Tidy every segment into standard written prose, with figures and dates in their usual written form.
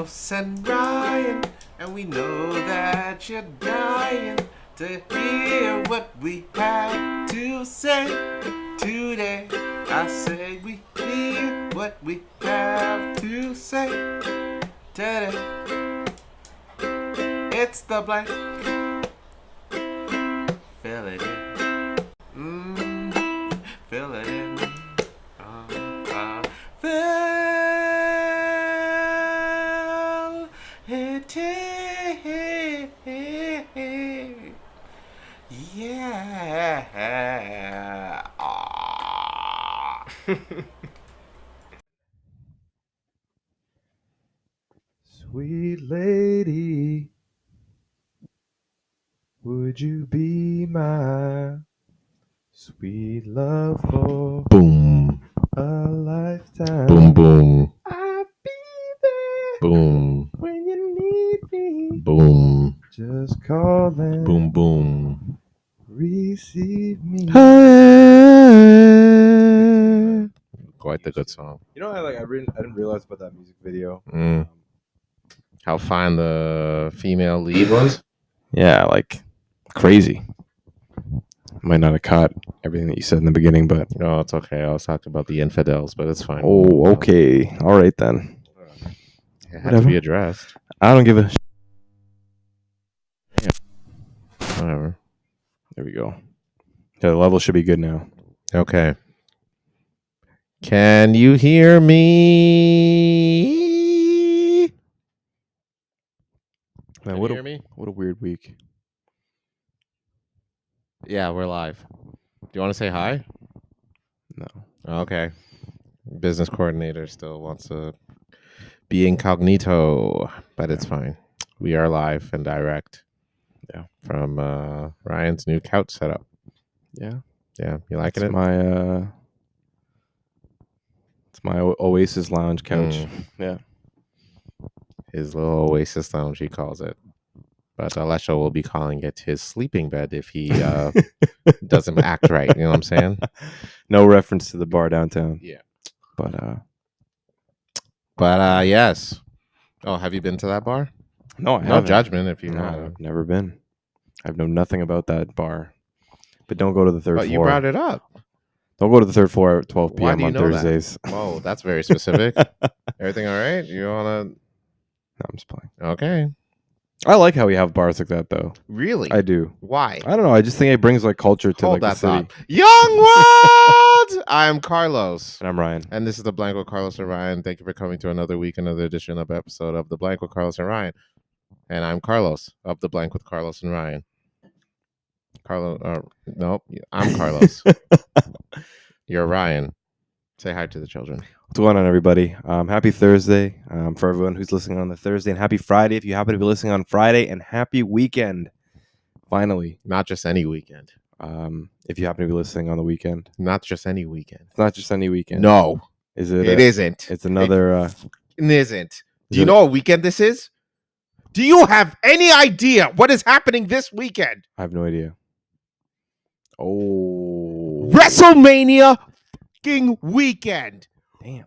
Carlos and Ryan, and we know that you're dying to hear what we have to say today. I say we hear what we have to say today. It's the blank. Fill it in. Fill it in. Fill it in. Yeah. Sweet lady, would you be my sweet love for Boom. a lifetime? Boom, boom. I'll be there Boom. when you need me. Boom. Just call and Boom, boom. receive me. Quite the good song. You know, I didn't realize about that music video. How fine the female lead was? Yeah, like crazy. Might not have caught everything that you said in the beginning, but No, it's okay. I was talking about the infidels, but it's fine. oh, okay, all right then. It had Whatever. to be addressed. I don't give a. Whatever. There we go. Yeah, the level should be good now. Okay. Can you hear me? Man, Can what you a hear me? what a weird week. Yeah, we're live. Do you want to say hi? No. Okay. Business coordinator still wants to be incognito, but it's fine. We are live and direct. Yeah. From Ryan's new couch setup. Yeah. Yeah, you liking It's it? it's my Oasis Lounge couch. Yeah. His little Oasis Lounge, he calls it. But Alesha will be calling it his sleeping bed if he doesn't act right. You know what I'm saying? No reference to the bar downtown. Yeah. But yes. Oh, have you been to that bar? no, I No haven't. judgment if you No, have. I've never been. I know nothing about that bar. But don't go to the third But floor. you brought it up. Don't go to the third floor at 12 Why p.m. do you on know Thursdays. That? Whoa, that's very specific. Everything all right? You wanna? No, I'm just playing. Okay. I like how we have bars like that, though. Really? I do. Why? I don't know. I just think it brings like culture to Hold like that the city. thought. Young World! I'm Carlos. And I'm Ryan. And this is the Blank with Carlos and Ryan. Thank you for coming to another week, another edition of episode of the Blank with Carlos and Ryan. And I'm Carlos of the Blank with Carlos and Ryan. Nope, I'm Carlos. You're Ryan. Say hi to the children. What's going on, everybody? Happy Thursday for everyone who's listening on the Thursday, and happy Friday if you happen to be listening on Friday, and happy weekend. Finally, Not just any weekend. if you happen to be listening on the weekend, Not just any weekend. it's not just any weekend. No, is it? It isn't. It's another. It isn't. Do you know what weekend this is? Do you have any idea what is happening this weekend? I have no idea. Oh, WrestleMania fucking weekend. Damn.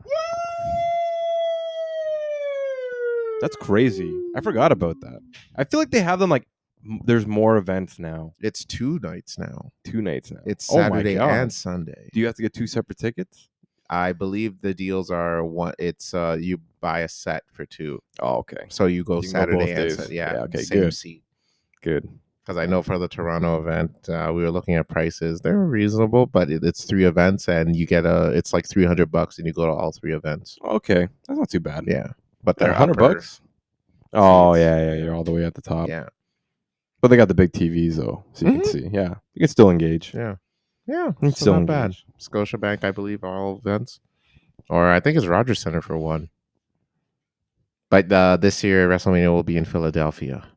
That's crazy. I forgot about that. I feel like they have them like there's more events now. It's 2 nights now. 2 nights now. It's Oh my Saturday God. and Sunday. Do you have to get 2 separate tickets? I believe the deals are one. It's you buy a set for 2. Oh, okay. So you go You can go Saturday both and days. Sunday. Yeah, okay, same good. seat. Good. Because I know for the Toronto event, we were looking at prices. They're reasonable, but it's 3 events, and you get it's like $300, and you go to all 3 events. Okay, that's not too bad. Yeah, but They're they're $100. Oh seats. yeah, you're all the way at the top. Yeah, But they got the big TVs though, so you can see. Yeah, you can still engage. yeah. It's So still not bad. engaged. Scotiabank, I believe, are all events, or I think it's Rogers Center for one. But this year, WrestleMania will be in Philadelphia.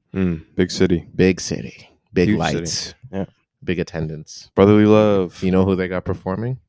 Big city, Big city, big Huge lights, city. Yeah, big attendance. brotherly love. You know who they got performing?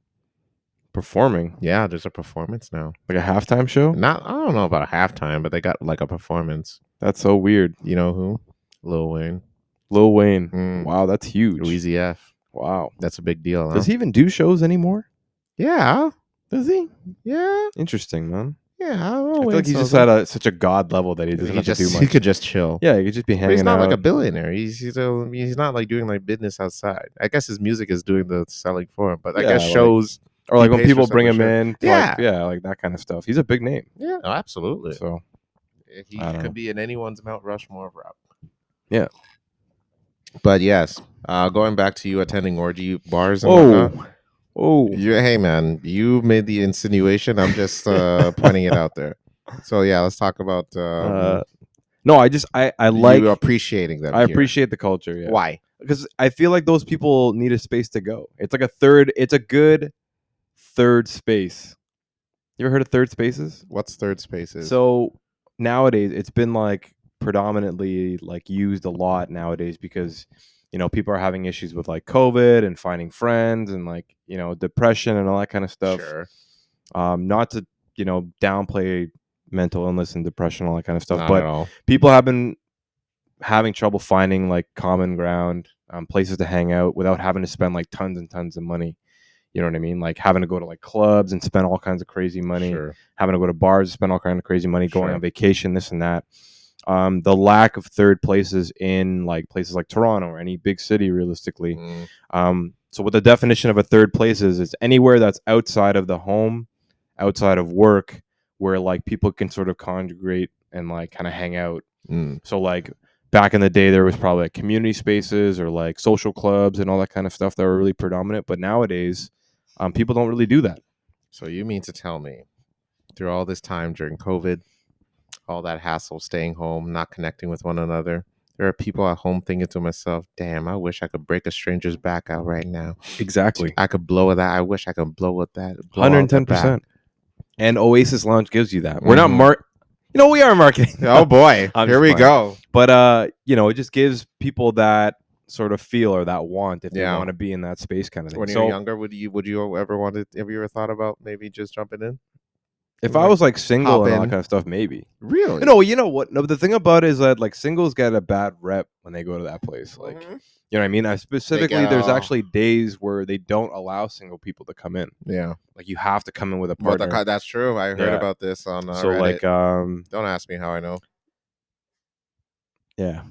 Performing Yeah, there's a performance now. like a halftime show. I don't know about a halftime, but they got like a performance. That's so weird. You know who? Lil Wayne. Lil Wayne. Mm. Wow, that's huge. Louis F. Wow, That's a big deal. Huh? does he even do shows anymore? Yeah. Does he? Yeah. Interesting, man. Yeah, I don't know. I feel Wayne like he's just Sisqo. at such a god level that he doesn't have to do He much. could just chill. Yeah, he could just be hanging But he's not out. like a billionaire. He's not like doing like business outside. I guess his music is doing the selling for him. But I guess Yeah, shows or he like when pays for people stuff bring for him sure. in, to like that kind of stuff. He's a big name. Yeah, absolutely. So He I don't could know. be in anyone's Mount Rushmore of rap. Yeah. But yes, going back to you attending orgy bars and whatnot. Oh, Hey man, you made the insinuation. I'm just pointing it out there. So yeah, let's talk about no, I like you appreciating them. I here. appreciate the culture. Yeah. Why? Because I feel like those people need a space to go. It's like it's a good third space. You ever heard of third spaces? What's third spaces? So nowadays it's been like predominantly like used a lot nowadays because people are having issues with like COVID and finding friends and like depression and all that kind of stuff. Sure. Not to downplay mental illness and depression, all that kind of stuff, Not but at all. people have been having trouble finding like common ground, places to hang out without having to spend like tons and tons of money. You know what I mean? Like having to go to like clubs and spend all kinds of crazy money, Sure. having to go to bars and spend all kinds of crazy money, going Sure. on vacation, this and that. The lack of third places in like places like Toronto or any big city, realistically. So what the definition of a third place is, it's anywhere that's outside of the home, outside of work, where like people can sort of congregate and like kind of hang out. So like back in the day, there was probably like community spaces or like social clubs and all that kind of stuff that were really predominant. But nowadays, people don't really do that. So you mean to tell me, through all this time during COVID, all that hassle, staying home, not connecting with one another, there are people at home thinking to myself, damn, I wish I could break a stranger's back out right now. Exactly. I could blow that. I wish I could blow with that. 110%. And Oasis Lounge gives you that. We're not we are marketing. Oh boy, here we go. But it just gives people that sort of feel or that want if they want to be in that space kind of thing. When you're younger, would you ever wanted? Have you ever thought about maybe just jumping in? If I was like single and all that kind of stuff, maybe. Really? No, you know what? No, but the thing about it is that like singles get a bad rep when they go to that place. Like, you know what I mean? Specifically, there's actually days where they don't allow single people to come in. Yeah. Like you have to come in with a partner. That's true. I heard about this on so Reddit. like don't ask me how I know. Yeah.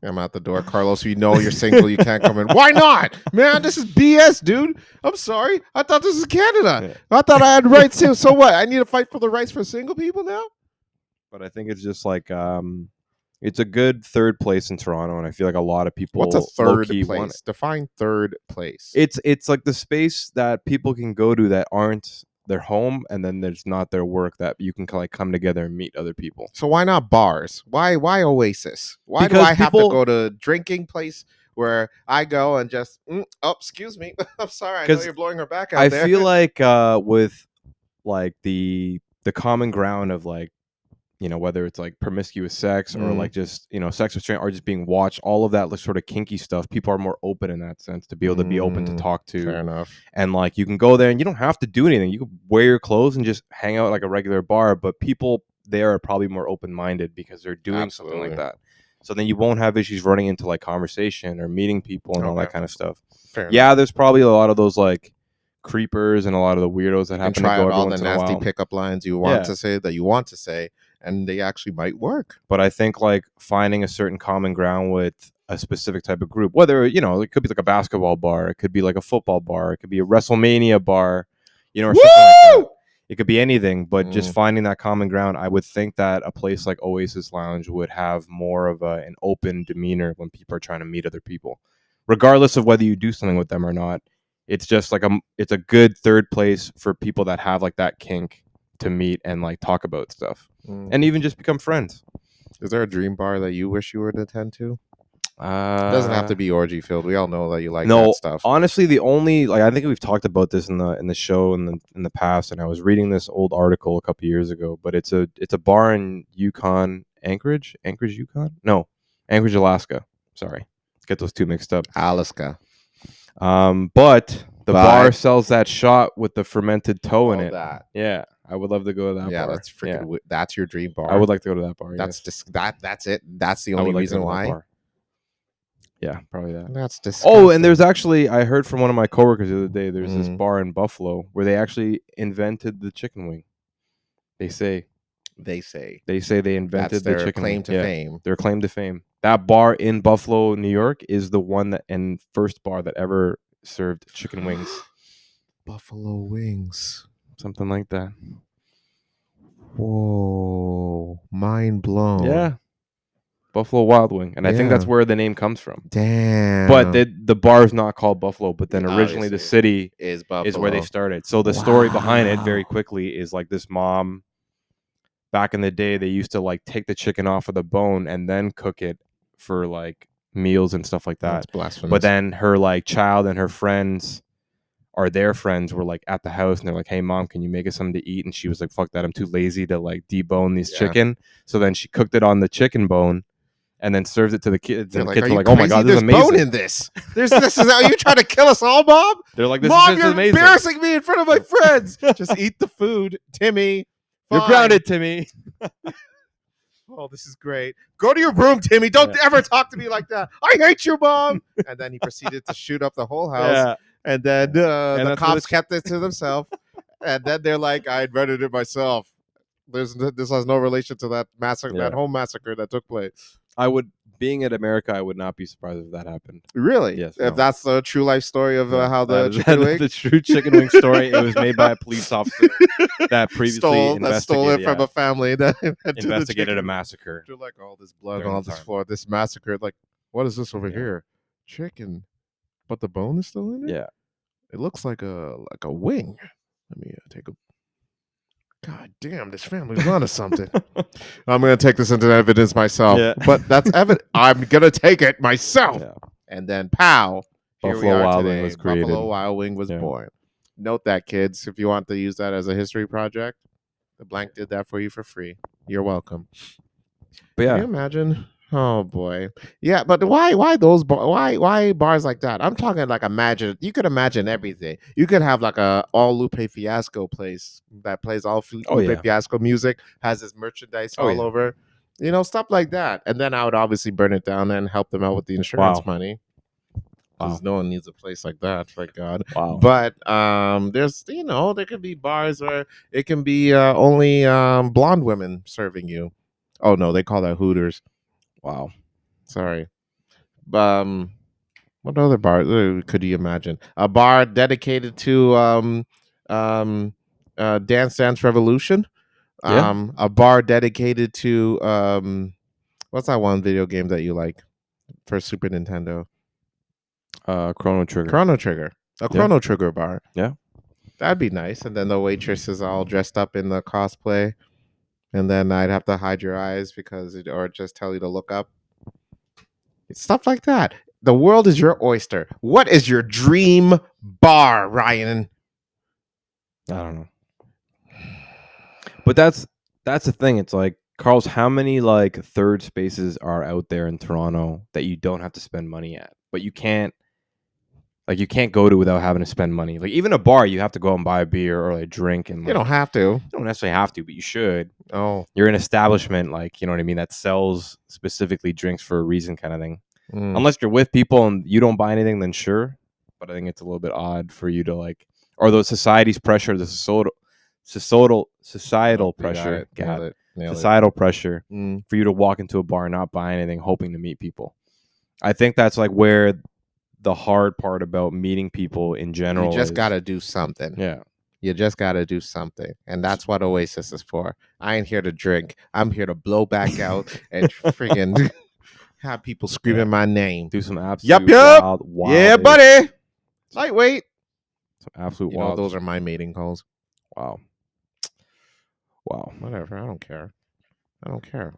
I'm out the door. Carlos, you know you're single, you can't come in. Why not? Man, this is BS, dude. I'm sorry. I thought this was Canada. Yeah. I thought I had rights too. So what? I need to fight for the rights for single people now? But I think it's just like it's a good third place in Toronto, and I feel like a lot of people. What's a third place? Define third place. It's like the space that people can go to that aren't their home, and then there's not their work, that you can like come together and meet other people. So why not bars? Why Oasis? Why do I have to go to a drinking place where I go and just excuse me, I'm sorry, I know you're blowing her back out there. I feel like with like the common ground of like whether it's like promiscuous sex or like just sex with strangers or just being watched, all of that like sort of kinky stuff, people are more open in that sense to be able to be open to talk to. Fair enough. And like you can go there and you don't have to do anything. You can wear your clothes and just hang out like a regular bar, but people there are probably more open-minded because they're doing something like that. So then you won't have issues running into like conversation or meeting people and all that kind of stuff. Fair enough. There's probably a lot of those like creepers and a lot of the weirdos that happen to go every all once the in a nasty while. pickup lines you want to say that you want to say, and they actually might work. But I think like finding a certain common ground with a specific type of group, whether it could be like a basketball bar, it could be like a football bar, it could be a Wrestlemania bar, or something like that. It could be anything, but just finding that common ground. I would think that a place like Oasis Lounge would have more of an open demeanor when people are trying to meet other people, regardless of whether you do something with them or not. It's just like it's a good third place for people that have like that kink to meet and like talk about stuff and even just become friends. Is there a dream bar that you wish you were to attend to? It doesn't have to be orgy filled. We all know that you like that stuff. Honestly, the only I think we've talked about this in the show in the past, and I was reading this old article a couple years ago, but it's a bar in Anchorage, Alaska. Sorry, get those two mixed up. Alaska. But the bar sells that shot with the fermented toe in it. Yeah, I would love to go to that bar. Yeah, that's freaking. That's your dream bar. I would like to go to that bar. That's that's it. That's the only reason why. Yeah, probably that. That's disgusting. Oh, and there's actually, I heard from one of my coworkers the other day, there's this bar in Buffalo where they actually invented the chicken wing. They say They say they that's invented the their chicken claim wing. to Yeah, fame. their claim to fame. That bar in Buffalo, New York, is the one that and first bar that ever served chicken wings. Buffalo wings. Something like that. Whoa, mind blown. Yeah. Buffalo Wild Wing. And I think that's Yeah. where the name comes from. Damn. But the bar is not called Buffalo, but then originally the Obviously, city is Buffalo. is where they started. So the story behind it very Wow. quickly is like this mom back in the day, they used to like take the chicken off of the bone and then cook it for like meals and stuff like That's that. blasphemous. But then her like child and her friends or their friends were like at the house and they're like, "Hey mom, can you make us something to eat?" And she was like, "Fuck that, I'm too lazy to like debone this Yeah. chicken." So then she cooked it on the chicken bone and then served it to the kids. They're And the like, kids "Are were you like, "Oh my god, this is crazy? There's bone amazing." in this. This is how you trying to kill us all, Mom? They're like, "This Mom, is you're amazing. embarrassing me in front of my friends. Just eat the food, Timmy. You're Fine. grounded, Timmy." Oh, this is great. Go to your room, Timmy. Don't ever talk to me like that. I hate you, Mom. And then he proceeded to shoot up the whole house. Yeah. And then the that's where cops kept it to themselves. And then they're like, I invented it myself. This has no relation to that massacre, Yeah. that home massacre that took place. I would, being in America, I would not be surprised if that happened. Really? Yes, If no. that's the true life story of Yeah, how that the is- chicken that is wing the true chicken wing story. It was made by a police officer that previously stole it from yeah, a family that investigated a massacre. They're like, all this blood during on all the this time. floor, this massacre. Like, what is this over Yeah. here? Chicken, but the bone is still in it. Yeah. It looks like a wing. Let me take a. God damn, this family's onto something. I'm gonna take this into evidence myself. Yeah. But that's evident. I'm gonna take it myself. Yeah. And then, pow! Here we Buffalo are Wild Wing today. was created. Buffalo Wild Wing was Yeah. born. Note that, kids. If you want to use that as a history project, the blank did that for you for free. You're welcome. But Can you yeah, imagine? Oh boy, yeah. But why those why bars like that? I'm talking like imagine. You could imagine everything. You could have like a all Lupe Fiasco place that plays all Lupe yeah. Fiasco music, has his merchandise Oh, all yeah. over, stuff like that. And then I would obviously burn it down and help them out with the insurance Wow. money. Because no one needs a place like that, thank God. Wow. But there's there could be bars where it can be only blonde women serving you. Oh no, they call that Hooters. Wow. Sorry. What other bar could you imagine? A bar dedicated to Dance Dance Revolution. Yeah. A bar dedicated to what's that one video game that you like for Super Nintendo? Chrono Trigger. Chrono Trigger. A Chrono Trigger bar. Yeah. That'd be nice. And then the waitress is all dressed up in the cosplay. And then I'd have to hide your eyes or just tell you to look up. It's stuff like that. The world is your oyster. What is your dream bar, Ryan? I don't know. But that's the thing. It's like, Carl's, how many like third spaces are out there in Toronto that you don't have to spend money at, but you can't go to without having to spend money? Like even a bar, you have to go out and buy a beer or a drink, and You don't have to. You don't necessarily have to, but you should. Oh, You're an establishment, like, you know what I mean, that sells specifically drinks for a reason, kind of thing. Unless you're with people and you don't buy anything, then sure. But I think it's a little bit odd for you to like, or the society's pressure, the societal pressure, societal pressure for you to walk into a bar and not buy anything, hoping to meet people. I think that's like where the hard part about meeting people in general. You just gotta do something. Yeah. You just gotta do something, and that's what Oasis is for. I ain't here to drink. I'm here to blow back out and friggin' have people screaming my name. Do some absolute yup. wild Yeah, buddy. Lightweight. Some absolute wild. Those are my mating calls. Wow. Whatever. I don't care. Yeah.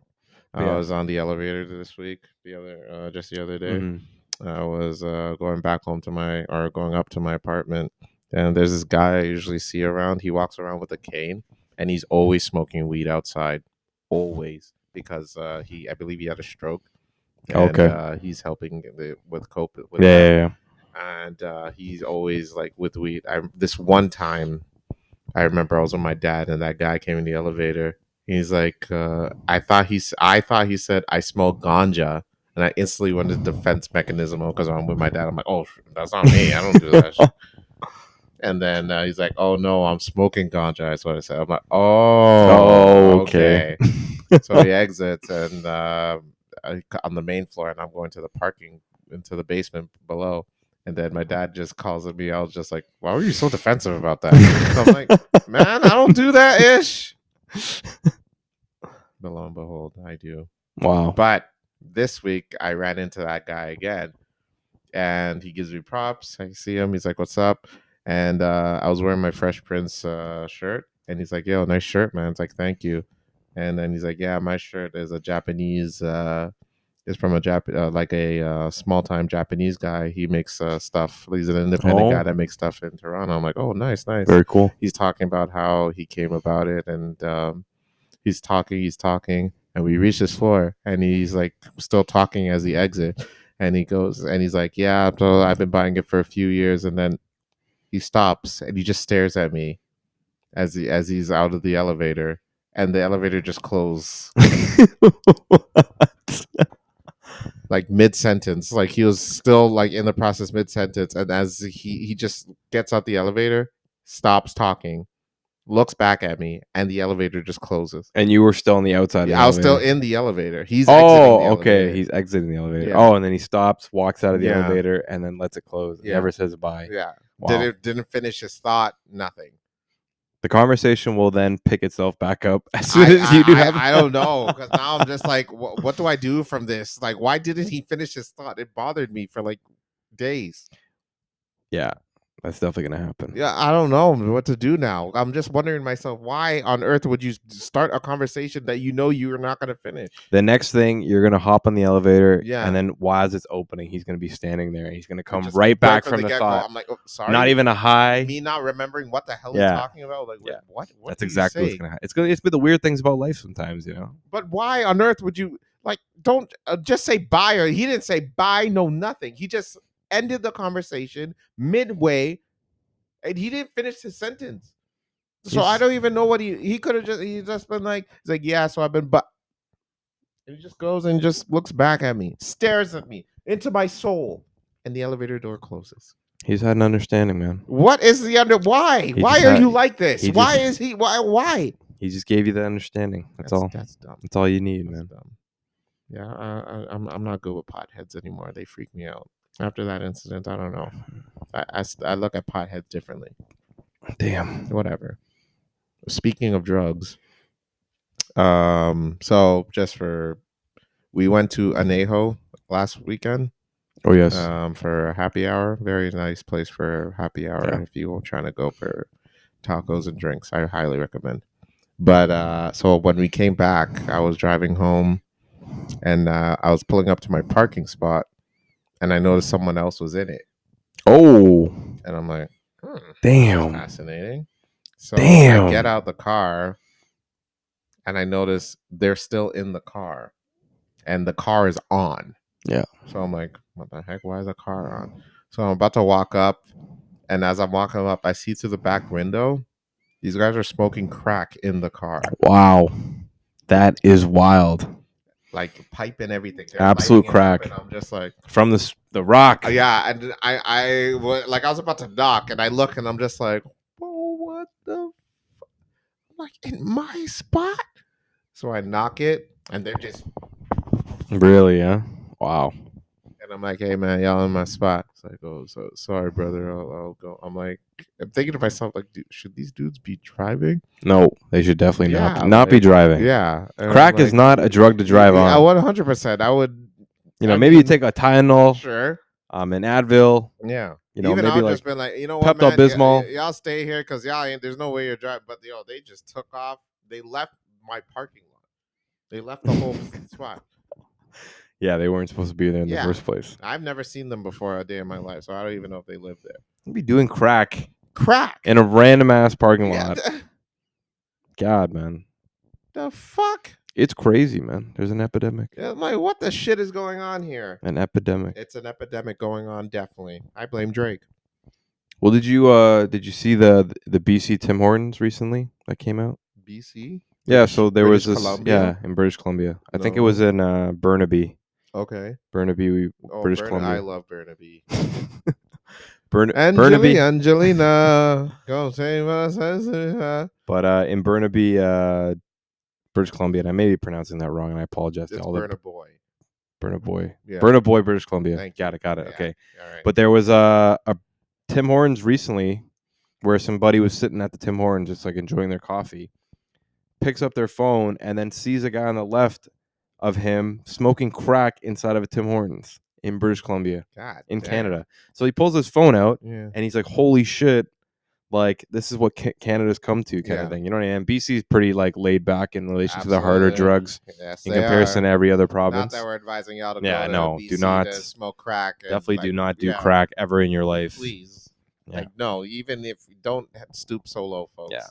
I was on the elevator this week. Just the other day. Mm-hmm. I was going up to my apartment, and there's this guy I usually see around. He walks around with a cane, and he's always smoking weed outside, always, because I believe he had a stroke. And, Okay. he's helping with cope with Yeah. And he's always like with weed. This one time, I remember I was with my dad, and that guy came in the elevator. He's like, I thought he said I smell ganja. And I instantly went to defense mechanism because I'm with my dad. I'm like, oh, that's not me. I don't do that shit. And then he's like, "Oh no, I'm smoking ganja." That's what I said. I'm like, Oh, okay. So he exits, and on the main floor, and I'm going to the parking into the basement below. And then my dad just calls at me. I was just like, "Why were you so defensive about that?" So I'm like, "Man, I don't do that ish." But lo and behold, I do. Wow. But this week, I ran into that guy again, and he gives me props. I see him. He's like, "What's up?" And I was wearing my Fresh Prince shirt, and he's like, "Yo, nice shirt, man." It's like, "Thank you." And then he's like, "Yeah, my shirt is a Japanese. Is from a like a small time Japanese guy. He makes stuff. He's an independent guy that makes stuff in Toronto." I'm like, "Oh, nice, nice." Very cool. He's talking about how he came about it, and he's talking, and we reach this floor, and he's like still talking as he exit, and he goes, and he's like, "Yeah, so I've been buying it for a few years," and then he stops and he just stares at me as he's out of the elevator, and the elevator just closed like mid sentence, like he was still like in the process mid sentence, and as he just gets out the elevator, stops talking, looks back at me, and the elevator just closes. And you were still on the outside of the I was still elevator. in the elevator. He's exiting the Okay. elevator. He's exiting the elevator. Yeah. Oh, and then he stops, walks out of the Yeah. elevator, and then lets it close. Yeah. Never says bye. Yeah. Wow. Didn't finish his thought. Nothing. The conversation will then pick itself back up as soon as you do have. I don't know, because now I'm just like, what do I do from this? Like, why didn't he finish his thought? It bothered me for like days. Yeah, that's definitely gonna happen. Yeah, I don't know what to do now. I'm just wondering myself, why on earth would you start a conversation that you know you're not going to finish? The next thing, you're gonna hop on the elevator, Yeah. and then while it's opening, he's gonna be standing there. He's gonna come Just right back from the get-go, thought. I'm like, oh, sorry. Not even a hi. Me not remembering what the hell he's Yeah. talking about. Like, Yeah. what? That's did he exactly what's say? gonna happen. It's been the weird things about life sometimes, you know. But why on earth would you like? Don't just say bye. Or he didn't say bye. No, nothing. He just ended the conversation midway, and he didn't finish his sentence. So I don't even know what he could have just been like. He's like, yeah. So I've been but. And he just goes and just looks back at me, stares at me into my soul, and the elevator door closes. He's had an understanding, man. What is the why? Why are you like this? Why is he? Why? He just gave you the understanding. That's all. That's dumb. That's all you need, That's man. dumb. Yeah, I'm not good with potheads anymore. They freak me out. After that incident, I don't know. I look at potheads differently. Damn. Whatever. Speaking of drugs, so we went to Anejo last weekend. Oh yes. For a happy hour. Very nice place for a happy hour. Yeah. If you're trying to go for tacos and drinks, I highly recommend. But so when we came back, I was driving home, and I was pulling up to my parking spot, and I noticed someone else was in it. Oh. And I'm like, damn. Fascinating. So Damn. I get out the car, and I notice they're still in the car, and the car is on. Yeah. So I'm like, what the heck? Why is the car on? So I'm about to walk up, and as I'm walking up, I see through the back window, these guys are smoking crack in the car. Wow. That is wild. Like pipe and everything. They're absolute crack. and I'm just like, from the rock. Yeah, and I was about to knock, and I look, and I'm just like, whoa, what the? Like in my spot. So I knock it, and they're just Really, yeah. Wow. And I'm like, hey man, y'all in my spot. So I go, so sorry, brother. I'll go. I'm thinking to myself, like, dude, should these dudes be driving? No, they should definitely not be like, driving. Yeah, and crack is not a drug to drive on. I 100%. I would. Maybe you take a Tylenol, Sure. An Advil. Yeah. Even maybe I'll like, just been like, you know what, man, Pepto-Bismol. y'all stay here because y'all ain't. There's no way you're driving. But they just took off. They left my parking lot. They left the whole spot. Yeah, they weren't supposed to be there in the first place. I've never seen them before a day in my life, so I don't even know if they live there. They'd be doing crack Crack in a random ass parking lot. God, man. The fuck? It's crazy, man. There's an epidemic. Yeah, I'm like, what the shit is going on here? An epidemic. It's an epidemic going on, definitely. I blame Drake. Well, did you see the BC Tim Hortons recently that came out? BC? Yeah, so there was this Columbia? in British Columbia. I think it was in Burnaby. Okay. Burnaby, British Columbia. I love Burnaby. Burnaby. Angelina, go save us. But in Burnaby, British Columbia, and I may be pronouncing that wrong, and I apologize to It's all Burna the Boy. Burnaboy. Yeah. Burnaboy, British Columbia. Thank Got you. it. Got it. Yeah. Okay. All right. But there was a Tim Hortons recently where somebody was sitting at the Tim Hortons just like enjoying their coffee, picks up their phone, and then sees a guy on the left of him smoking crack inside of a Tim Hortons in British Columbia, God in damn. Canada. So he pulls his phone out, Yeah. and he's like, holy shit, like this is what Canada's come to kind Yeah. of thing. You know what I mean? BC's pretty like laid back in relation to the harder Absolutely. drugs Yes, in they comparison are. to every other Not province. that we're advising y'all to Yeah, go to no, BC do not. to smoke crack. And, Definitely like, do not do yeah, crack ever in your life. Please. Yeah. Like, no, even if you don't stoop so low, folks. Yeah.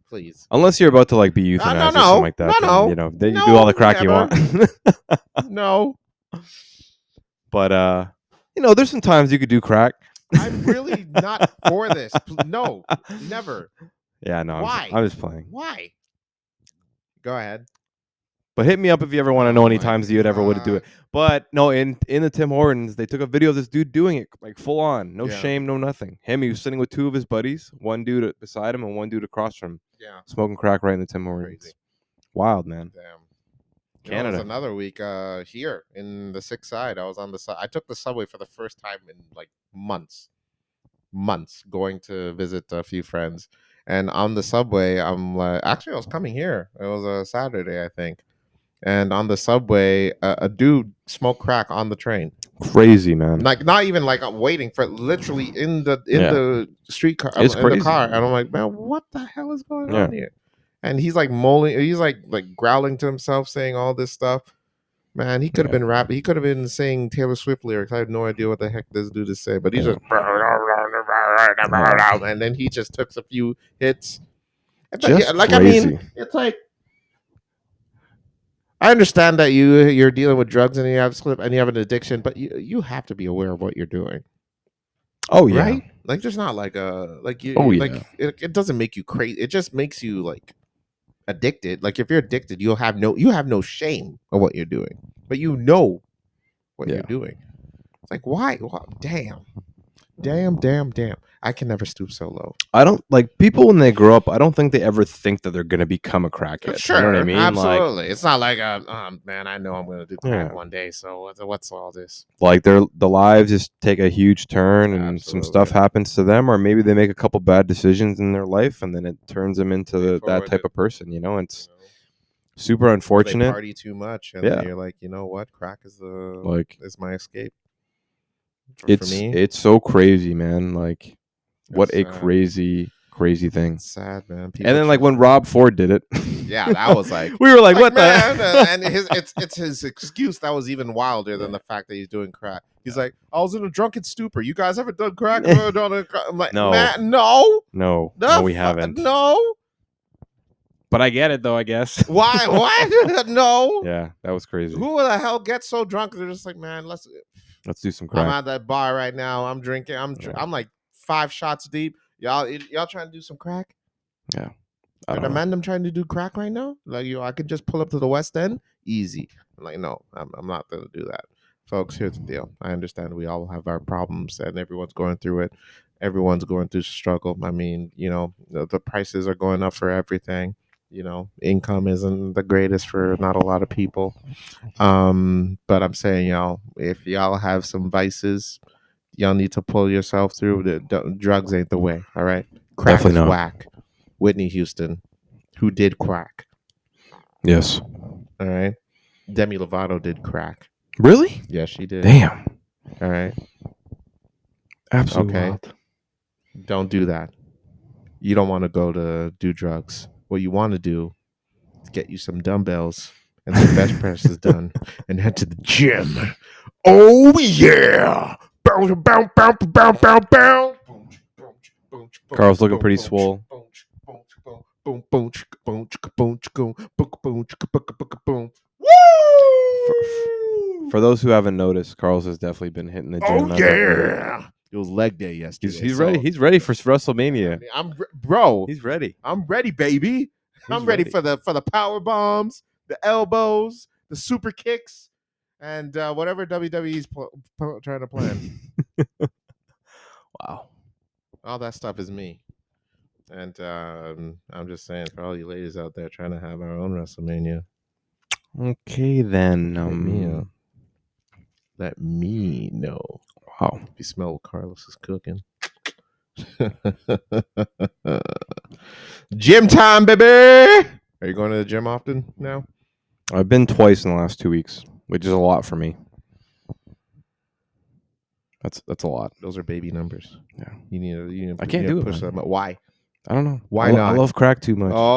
Please. Unless you're about to like be euthanized or something like that. No. Then, you know, then you do all the crack you want. No. But you know, there's some times you could do crack. I'm really not for this. No, never. Yeah, no. Why? I'm just playing. Why? Go ahead. But hit me up if you ever want to know any times you'd ever would do it. God. But no, in the Tim Hortons, they took a video of this dude doing it like full on, no Yeah. shame, no nothing. He was sitting with two of his buddies, one dude beside him and one dude across from him, Yeah. smoking crack right in the Tim Hortons. Crazy. Wild, man. Damn. Canada. It was another week here in the 6th side. I was on the side. I took the subway for the first time in like months, going to visit a few friends. And on the subway, I'm like, actually, I was coming here. It was a Saturday, I think. And on the subway, a dude smoked crack on the train. Crazy, man. Like not even like I'm waiting for, literally in the street car, It's in crazy. the car, and I'm like, man, what the hell is going on here? And he's like he's like growling to himself, saying all this stuff. Man, he could have been rapping. He could have been saying Taylor Swift lyrics. I have no idea what the heck this dude is saying, but he's just, and then he just took a few hits. Just like crazy. I mean, it's like, I understand that you're dealing with drugs and you have an addiction, but you have to be aware of what you're doing. Oh yeah, right? Like there's not like a like you Oh, like yeah. it doesn't make you crazy. It just makes you like addicted. Like if you're addicted, you have no shame of what you're doing, but you know what you're doing. It's like why? Damn. I can never stoop so low. I don't like people when they grow up. I don't think they ever think that they're gonna become a crackhead. Sure, you know what I mean? Absolutely. Like, it's not like man, I know I'm gonna do crack one day. So what's all this? Like the lives just take a huge turn, and some stuff happens to them, or maybe they make a couple bad decisions in their life, and then it turns them into that type of person. You know, it's super unfortunate. They party too much, and then you're like, you know what? Crack is is my escape. For me, it's so crazy, man. Like, what a crazy thing. It's sad, man. And then like when Rob Ford did it, yeah, that was like we were like, what man, the? And it's his excuse that was even wilder than the fact that he's doing crack. He's like, I was in a drunken stupor. You guys ever done crack? I'm like, No. man, no, we haven't. No. But I get it though, I guess. Why? What? No. Yeah, that was crazy. Who the hell gets so drunk? They're just like, man, let's do some crack. I'm at that bar right now. I'm drinking. I'm like 5 shots deep. Y'all trying to do some crack? Yeah. Are the man them trying to do crack right now? Like I could just pull up to the West End, easy. I'm like, no, I'm not gonna do that, folks. Here's the deal. I understand we all have our problems, and everyone's going through it. Everyone's going through struggle. I mean, the prices are going up for everything. Income isn't the greatest for not a lot of people. But I'm saying, y'all, if y'all have some vices, y'all need to pull yourself through. Drugs ain't the way. All right, crack Definitely is not. whack. Whitney Houston, who did crack. Yes. All right. Demi Lovato did crack. Really? Yes, she did. Damn. All right. Absolutely. Okay. Wild. Don't do that. You don't want to go to do drugs. What you want to do is get you some dumbbells and some bench presses done and head to the gym. Oh, yeah. Bow, bow, bow, bow, bow, bow. Carl's looking pretty swole. For those who haven't noticed, Carl's has definitely been hitting the gym. Oh, yeah. It was leg day yesterday. He's ready. He's ready for WrestleMania. Bro. He's ready. I'm ready, baby. I'm ready for the power bombs, the elbows, the super kicks, and whatever WWE's trying to plan. Wow. All that stuff is me. And I'm just saying, for all you ladies out there trying to have our own WrestleMania, Okay then. hit me up. Let me know. Wow. If you smell what Carlos is cooking. Gym time, baby. Are you going to the gym often now? I've been twice in the last 2 weeks, which is a lot for me. That's a lot. Those are baby numbers. Yeah. You need I can't do it, push man. them up. Why? I don't know. Why I not? love crack too much. Oh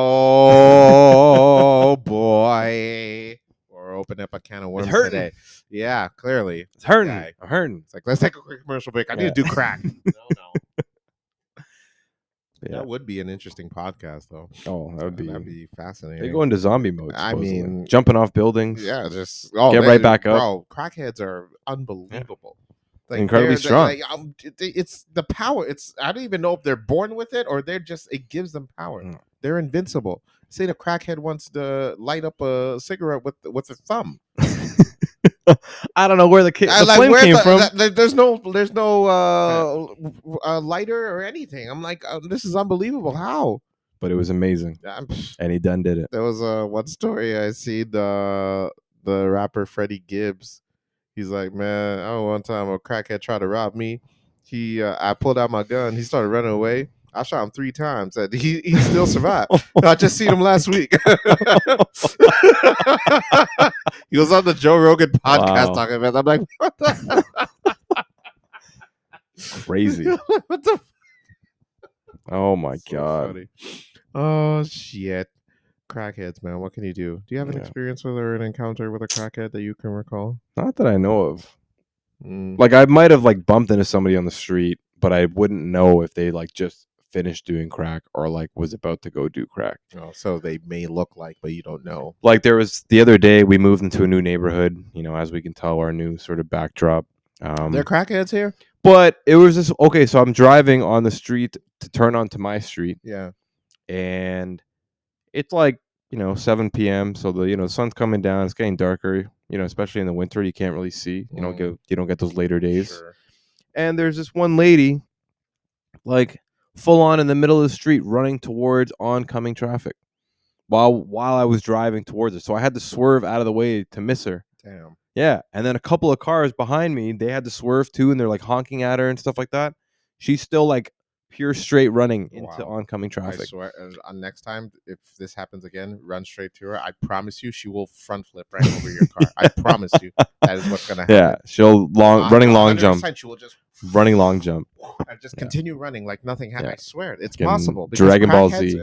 boy. Or open up a can of worms hurting. today. Yeah, clearly. It's hurting. Guy. I'm hurting. It's like, let's take a quick commercial break. I need to do crack. No. Yeah. That would be an interesting podcast, though. Oh, that'd be fascinating. They go into zombie mode. I supposedly. mean, jumping off buildings. yeah, just Get right back up. Bro, crackheads are unbelievable. Like, Incredibly strong. It's the power. I don't even know if they're born with it or they're just. It gives them power. Mm. They're invincible. Say the crackhead wants to light up a cigarette with a thumb. I don't know where the flame came from. There's no lighter or anything. I'm like, this is unbelievable. How? But it was amazing, and he done did it. There was one story I see the rapper Freddie Gibbs. He's like, man, one time a crackhead tried to rob me. I pulled out my gun. He started running away. I shot him 3 times. And he still survived. I just seen him last week. He was on the Joe Rogan podcast talking about it. I'm like, what the? Crazy. What the? Oh my god. Funny. Oh shit. Crackheads, man. What can you do? Do you have an experience with or an encounter with a crackhead that you can recall? Not that I know of. Like I might have like bumped into somebody on the street, but I wouldn't know if they like just finished doing crack or like was about to go do crack. Oh, so they may look like, but you don't know. Like there was the other day we moved into a new neighborhood, as we can tell our new sort of backdrop. They're crackheads here? But it was just okay, so I'm driving on the street to turn onto my street. Yeah. And it's like, 7 p.m. So the sun's coming down, it's getting darker, especially in the winter, you can't really see. You don't get those later days. Sure. And there's this one lady like full on in the middle of the street running towards oncoming traffic while I was driving towards her. So I had to swerve out of the way to miss her. Damn. Yeah. And then a couple of cars behind me, they had to swerve too, and they're like honking at her and stuff like that. She's still like pure straight running into oncoming traffic. I swear, next time if this happens again, run straight to her. I promise you, she will front flip right over your car. I promise you, that is what's gonna happen. Yeah, she'll running long jump. She will just running long jump and just continue running like nothing happened. Yeah. I swear, it's possible. Dragon Ball Z,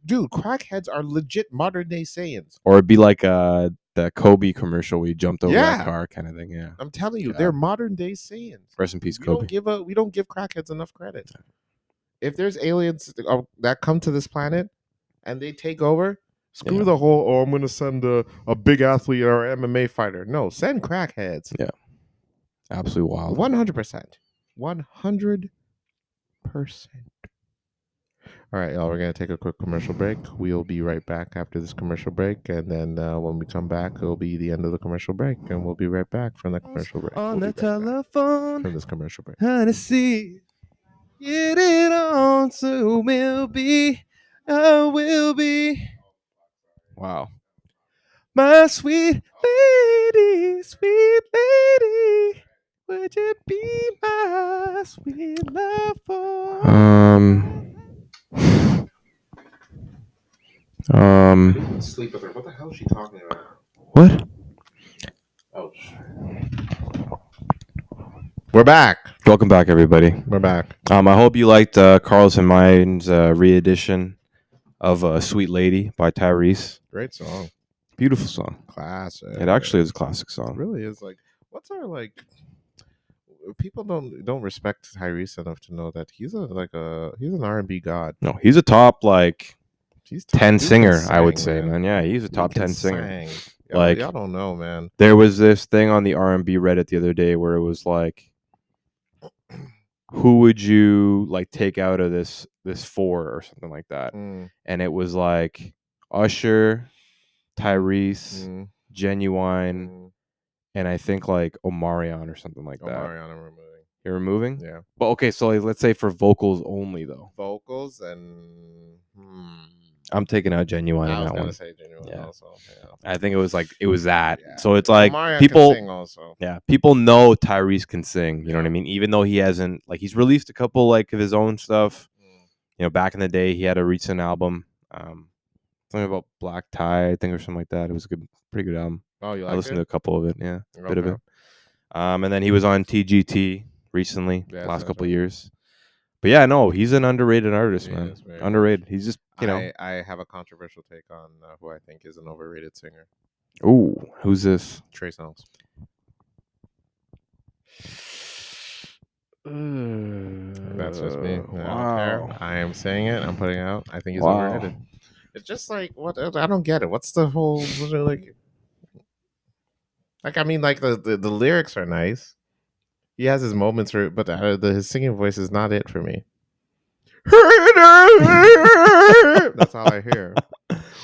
dude. Crackheads are legit modern day Saiyans. Or it'd be like the Kobe commercial where you jumped over that car kind of thing. Yeah, I'm telling you, they're modern day Saiyans. Rest in peace, Kobe. We don't give crackheads enough credit. If there's aliens that come to this planet and they take over, screw the whole, I'm going to send a big athlete or MMA fighter. No, send crackheads. Yeah. Absolutely wild. 100%. 100%. All right, y'all, we're going to take a quick commercial break. We'll be right back after this commercial break. And then when we come back, it'll be the end of the commercial break. And we'll be right back from the commercial break. On the telephone. From this commercial break. Hennessy. Get it on, so I will be. Wow. My sweet lady, would you be my sweet love for? I didn't sleep with her. What the hell is she talking about? What? Oh, we're back. Welcome back, everybody. We're back. I hope you liked Carlos and mine's re-edition of "Sweet Lady" by Tyrese. Great song. Beautiful song. Classic. It actually is a classic song. It really is. Like, what's our like? People don't respect Tyrese enough to know that he's an R&B god. No, he's a top he's 10 singer, sing, I would say, man. man. Yeah, he's a top 10 singer. Y'all don't know, man. There was this thing on the R&B Reddit the other day where it was like, who would you like take out of this 4 or something like that? And it was like Usher, Tyrese, Genuine, and I think like Omarion or something like that. Omarion, I'm removing. You're removing? Yeah. But okay, so let's say for vocals only though. Vocals and I'm taking out Genuine I on was that gonna one. say Genuine Yeah. also. Yeah. I think it was that. Yeah. So it's like Omarion people can sing also. yeah, people know Tyrese can sing, you know what I Yeah. mean? Even though he hasn't like he's released a couple like of his own stuff. You know, back in the day he had a recent album. Something about Black Tie, I think, or something like that. It was a pretty good album. Oh, you like I listened to it? a couple of it, yeah. A bit of Okay. it. And then he was on TGT recently, Yes, last that's couple of right. years. But yeah, no, he's an underrated artist, He man. is very Underrated. He's just, you know. I have a controversial take on who I think is an overrated singer. Ooh, who's this? Trey Songz. That's just me. I don't care. I am saying it. I'm putting it out. I think he's overrated. It's just like what I don't get it. What's the whole like? Like I mean, like the lyrics are nice. He has his moments for, but his singing voice is not it for me. That's all I hear.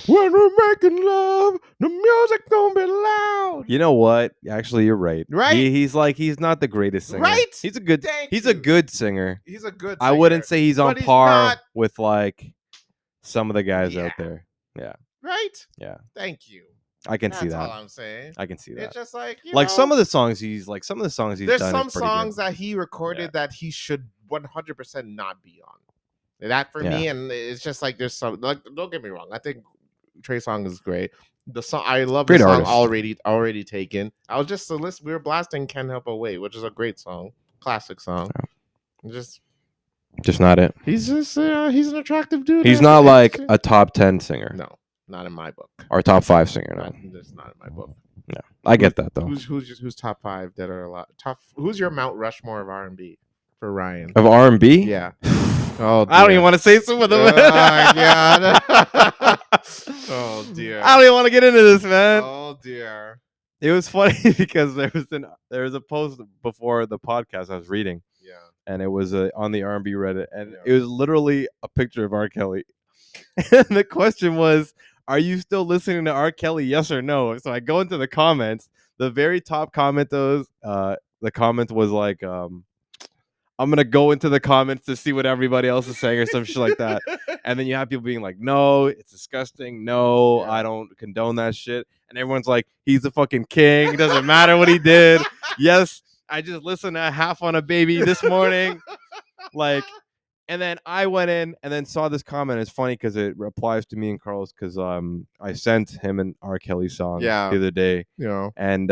When we're making love, the music don't be loud. You know what? Actually, you're right. Right? He's not the greatest singer. Right? He's a good. Thank he's you. a good singer. He's a good singer. I wouldn't say he's on but he's par not- with like some of the guys Yeah. out there. Yeah, Right? yeah. Thank you. I can see That's all that. I'm saying. I can see that. It's just like Like some of the songs he's there's done some is pretty songs good. that he recorded that he should 100% not be on. That for me, and it's just like there's some like don't get me wrong. I think Trey Songz is great. The song I love Great the song artist. already taken. I was just we were blasting Can't Help But Wait, which is a great song, classic song. Just not it. he's just he's an attractive dude. He's not like a top 10 singer. No, not in my book. Or top 5 singer. No, That's not in my book. no. I get that though. Who's top 5 that are a lot tough? Who's your Mount Rushmore of R&B for Ryan? Of R&B? Yeah. Oh, I don't even want to say some of them. Oh my god. Oh dear. I don't even want to get into this, man. Oh dear. It was funny because there was a post before the podcast I was reading, Yeah. and it was on the R&B Reddit, and Yeah. it was literally a picture of R. Kelly, and the question was, "Are you still listening to R. Kelly? Yes or no?" So I go into the comments. The very top comment the comment was like, I'm gonna go into the comments to see what everybody else is saying or some shit like that. And then you have people being like, no, it's disgusting. No, Yeah. I don't condone that shit. And everyone's like, he's the fucking king. It doesn't matter what he did. Yes, I just listened to Half on a Baby this morning. Like, and then I went in and then saw this comment. It's funny because it applies to me and Carlos because I sent him an R. Kelly song the other day. You know. And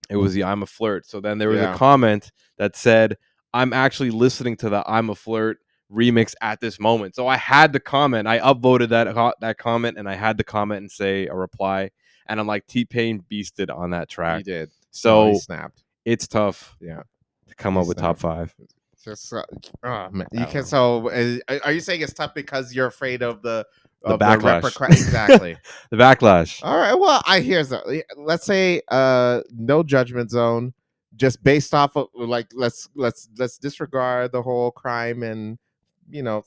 it was the I'm a Flirt. So then there was Yeah. a comment that said, I'm actually listening to the I'm a Flirt remix at this moment. So I had the comment. I upvoted that comment and I had the comment and say a reply. And I'm like, T-Pain beasted on that track. He did. So he snapped. it's tough Yeah. to come He up with top snapped. 5. Just oh man. You I can don't are you saying it's tough because you're afraid of the backlash. Exactly. The backlash. All right. Well, let's say no judgment zone, just based off of like let's disregard the whole crime and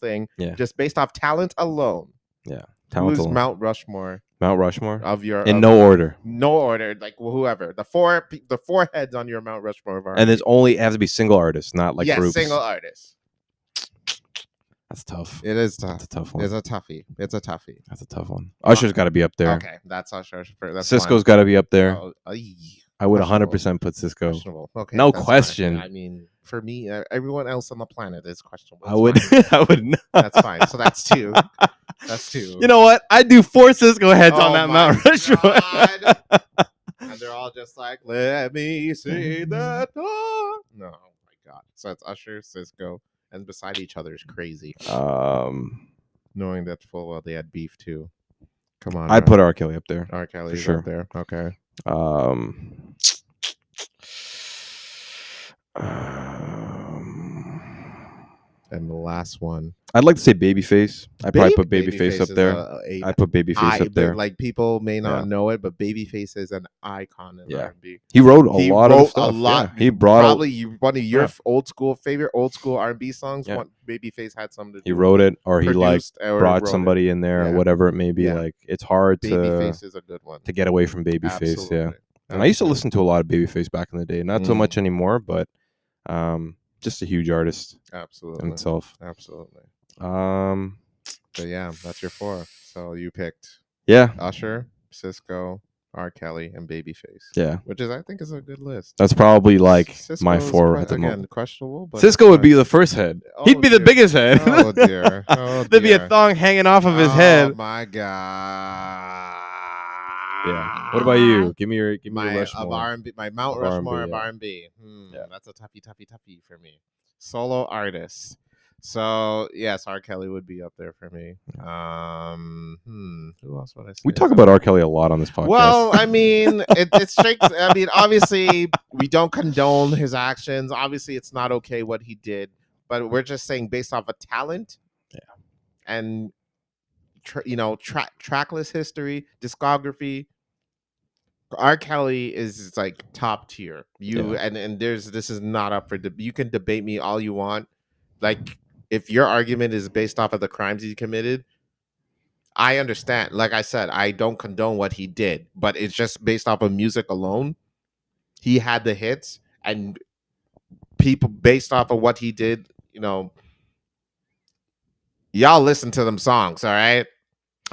thing. Yeah. Just based off talent alone. Yeah. Who's Talent. Mount Rushmore Mount Rushmore? of your In no order. No order, like whoever the four heads on your Mount Rushmore of R&B. And it has to be single artists, not like yes, groups. single artists. That's tough. It is tough. That's a tough one. It's a toughie. That's a tough one. Usher's got to be up there. Okay, that's Usher. That's Cisco's got to be up there. Oh, I would questionable. 100% put Cisco. questionable. Okay, No that's question. fine. I mean, for me, everyone else on the planet is questionable. I would. I would not. That's fine. So that's 2. That's 2. You know what? I'd do 4 Cisco heads on Oh that my Mount Rushmore. God. And they're all just like, let me see that. No, oh my God. So it's Usher, Cisco, and beside each other is crazy. Knowing that full well they had beef too. Come on. I'd put R. Kelly up there. R. Kelly's sure. up there. Okay. And the last one. I'd like to say Babyface. I'd probably put Babyface up is there. I'd put Babyface up there. Like people may not Yeah. know it, but Babyface is an icon in R&B. He wrote a lot of stuff. Yeah. He brought probably one of your old school R&B songs. Yeah. Babyface had something to do. He wrote it, or he like produced or brought wrote somebody in there, Yeah. or whatever it may be. Yeah. Like it's hard Babyface is a good one. to get away from Babyface. Absolutely. Yeah. And I used to listen to a lot of Babyface back in the day. Not so much anymore, but Just a huge artist in Absolutely. itself. Absolutely. Um, But yeah, that's your 4. So you picked yeah, Usher, Sisqo, R. Kelly, and Babyface. yeah. Which is, I think, is a good list. That's probably like Sisqo my is 4 at the again moment. questionable, but Cisco would it's be fine. the first head. Oh, He'd be the dear. biggest head. Oh dear. Oh There'd be a dear. thong hanging off of his Oh head. my god. Yeah. What about you? Give me your My Rushmore. R&B, my Mount Of Rushmore R&B, of yeah. R&B. Yeah. That's a toughie for me. Solo artist. So yes, R. Kelly would be up there for me. Who else would I say? We talk about R. Kelly a lot on this podcast. Well, I mean, it's straight. I mean, obviously, we don't condone his actions. Obviously, it's not okay what he did, but we're just saying based off of talent, and trackless history, discography. R. Kelly is like top tier. And this is not up for you can debate me all you want. Like, if your argument is based off of the crimes he committed, I understand. Like I said, I don't condone what he did, but it's just based off of music alone. He had the hits, and people based off of what he did, y'all listen to them songs, all right?